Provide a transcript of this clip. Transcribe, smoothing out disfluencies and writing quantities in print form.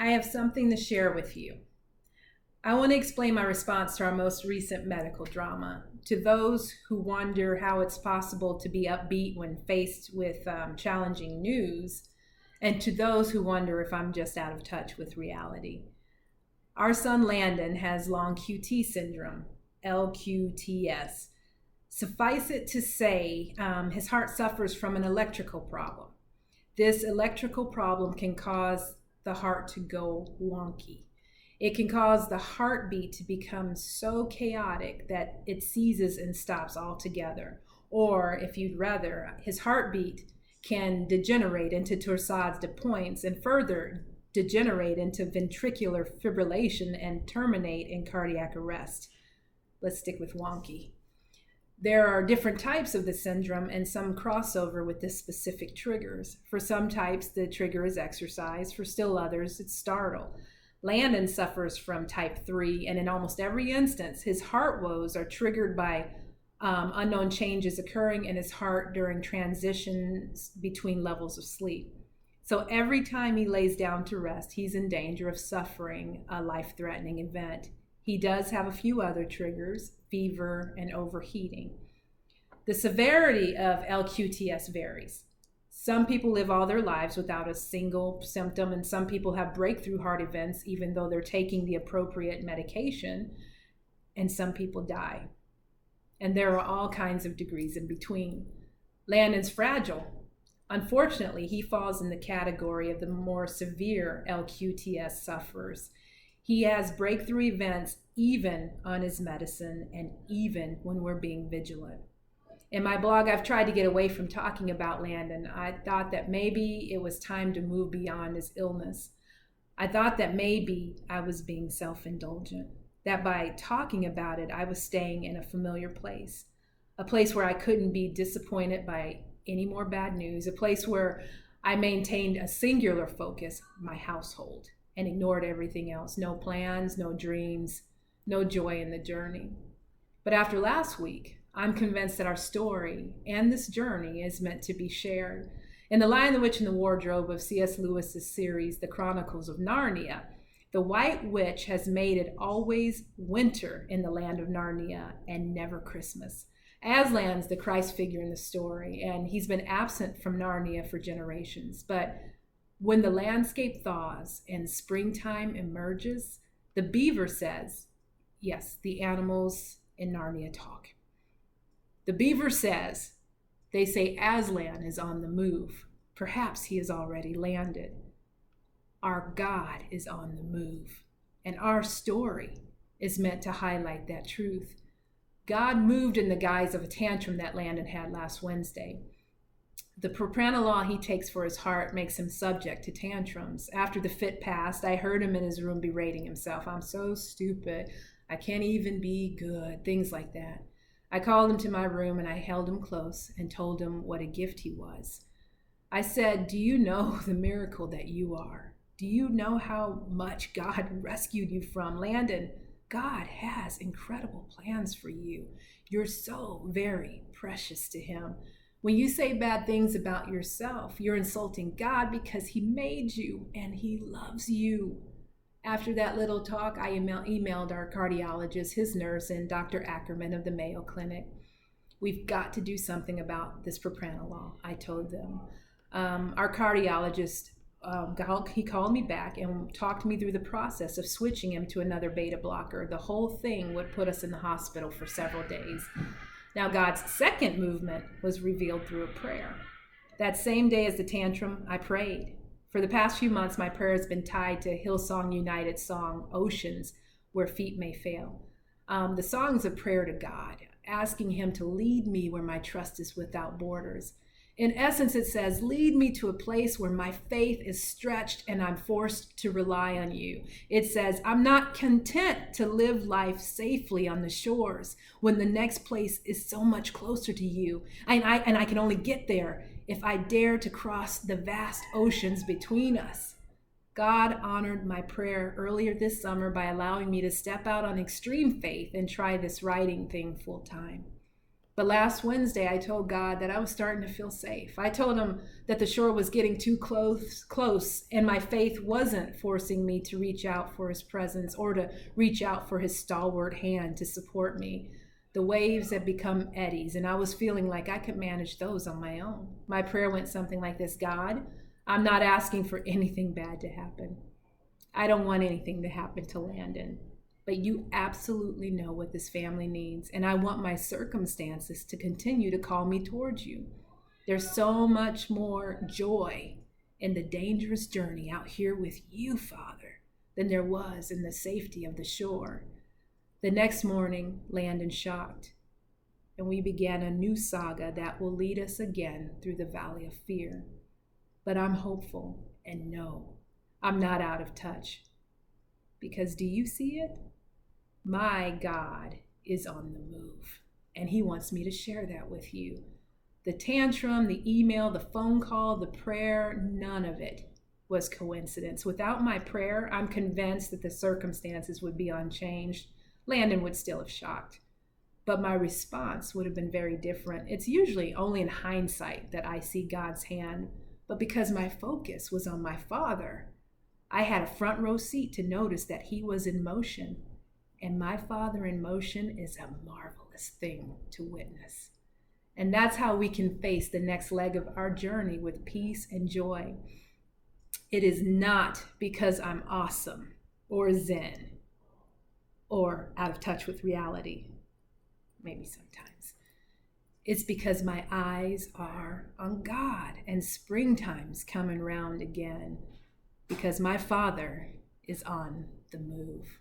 I have something to share with you. I want to explain my response to our most recent medical drama. To those who wonder how it's possible to be upbeat when faced with challenging news, and to those who wonder if I'm just out of touch with reality. Our son Landon has long QT syndrome, LQTS. Suffice it to say, his heart suffers from an electrical problem. This electrical problem can cause the heart to go wonky. It can cause the heartbeat to become so chaotic that it seizes and stops altogether. Or, if you'd rather, his heartbeat can degenerate into torsades de pointes and further degenerate into ventricular fibrillation and terminate in cardiac arrest. Let's stick with wonky. There are different types of the syndrome and some crossover with the specific triggers. For some types, the trigger is exercise. For still others, it's startle. Landon suffers from type 3, and in almost every instance, his heart woes are triggered by unknown changes occurring in his heart during transitions between levels of sleep. So every time he lays down to rest, he's in danger of suffering a life-threatening event. He does have a few other triggers, fever and overheating. The severity of LQTS varies. Some people live all their lives without a single symptom, and some people have breakthrough heart events even though they're taking the appropriate medication, and some people die. And there are all kinds of degrees in between. Landon's fragile. Unfortunately, he falls in the category of the more severe LQTS sufferers. He has breakthrough events even on his medicine and even when we're being vigilant. In my blog, I've tried to get away from talking about Landon. I thought that maybe it was time to move beyond his illness. I thought that maybe I was being self-indulgent, that by talking about it, I was staying in a familiar place, a place where I couldn't be disappointed by any more bad news, a place where I maintained a singular focus, my household, and ignored everything else. No plans, no dreams, no joy in the journey. But after last week, I'm convinced that our story and this journey is meant to be shared. In The Lion, the Witch, and the Wardrobe of C.S. Lewis's series, The Chronicles of Narnia, the White Witch has made it always winter in the land of Narnia and never Christmas. Aslan's the Christ figure in the story, and he's been absent from Narnia for generations. But when the landscape thaws and springtime emerges, the beaver says, yes, the animals in Narnia talk. The beaver says, they say Aslan is on the move. Perhaps he has already landed. Our God is on the move, and our story is meant to highlight that truth. God moved in the guise of a tantrum that Landon had last Wednesday. The propranolol he takes for his heart makes him subject to tantrums. After the fit passed, I heard him in his room berating himself. I'm so stupid. I can't even be good. Things like that. I called him to my room and I held him close and told him what a gift he was. I said, do you know the miracle that you are? Do you know how much God rescued you from? Landon, God has incredible plans for you. You're so very precious to him. When you say bad things about yourself, you're insulting God because he made you and he loves you. After that little talk, I emailed our cardiologist, his nurse, and Dr. Ackerman of the Mayo Clinic. We've got to do something about this propranolol, I told them. Our cardiologist, he called me back and talked me through the process of switching him to another beta blocker. The whole thing would put us in the hospital for several days. Now, God's second movement was revealed through a prayer. That same day as the tantrum, I prayed. For the past few months, my prayer has been tied to Hillsong United's song, Oceans, Where Feet May Fail. The song is a prayer to God, asking him to lead me where my trust is without borders. In essence, it says, lead me to a place where my faith is stretched and I'm forced to rely on you. It says, I'm not content to live life safely on the shores when the next place is so much closer to you. And I can only get there if I dare to cross the vast oceans between us. God honored my prayer earlier this summer by allowing me to step out on extreme faith and try this writing thing full time. But last Wednesday, I told God that I was starting to feel safe. I told him that the shore was getting too close, and my faith wasn't forcing me to reach out for his presence or to reach out for his stalwart hand to support me. The waves had become eddies, and I was feeling like I could manage those on my own. My prayer went something like this: God, I'm not asking for anything bad to happen. I don't want anything to happen to Landon. But you absolutely know what this family needs, and I want my circumstances to continue to call me towards you. There's so much more joy in the dangerous journey out here with you, Father, than there was in the safety of the shore. The next morning, Landon shocked, and we began a new saga that will lead us again through the valley of fear. But I'm hopeful, and no, I'm not out of touch. Because do you see it? My God is on the move, and he wants me to share that with you. The tantrum, the email, the phone call, the prayer, none of it was coincidence. Without my prayer, I'm convinced that the circumstances would be unchanged. Landon would still have shocked, but my response would have been very different. It's usually only in hindsight that I see God's hand, but because my focus was on my Father, I had a front row seat to notice that he was in motion. And my Father in motion is a marvelous thing to witness. And that's how we can face the next leg of our journey with peace and joy. It is not because I'm awesome or zen or out of touch with reality. Maybe sometimes. It's because my eyes are on God, and springtime's coming round again because my Father is on the move.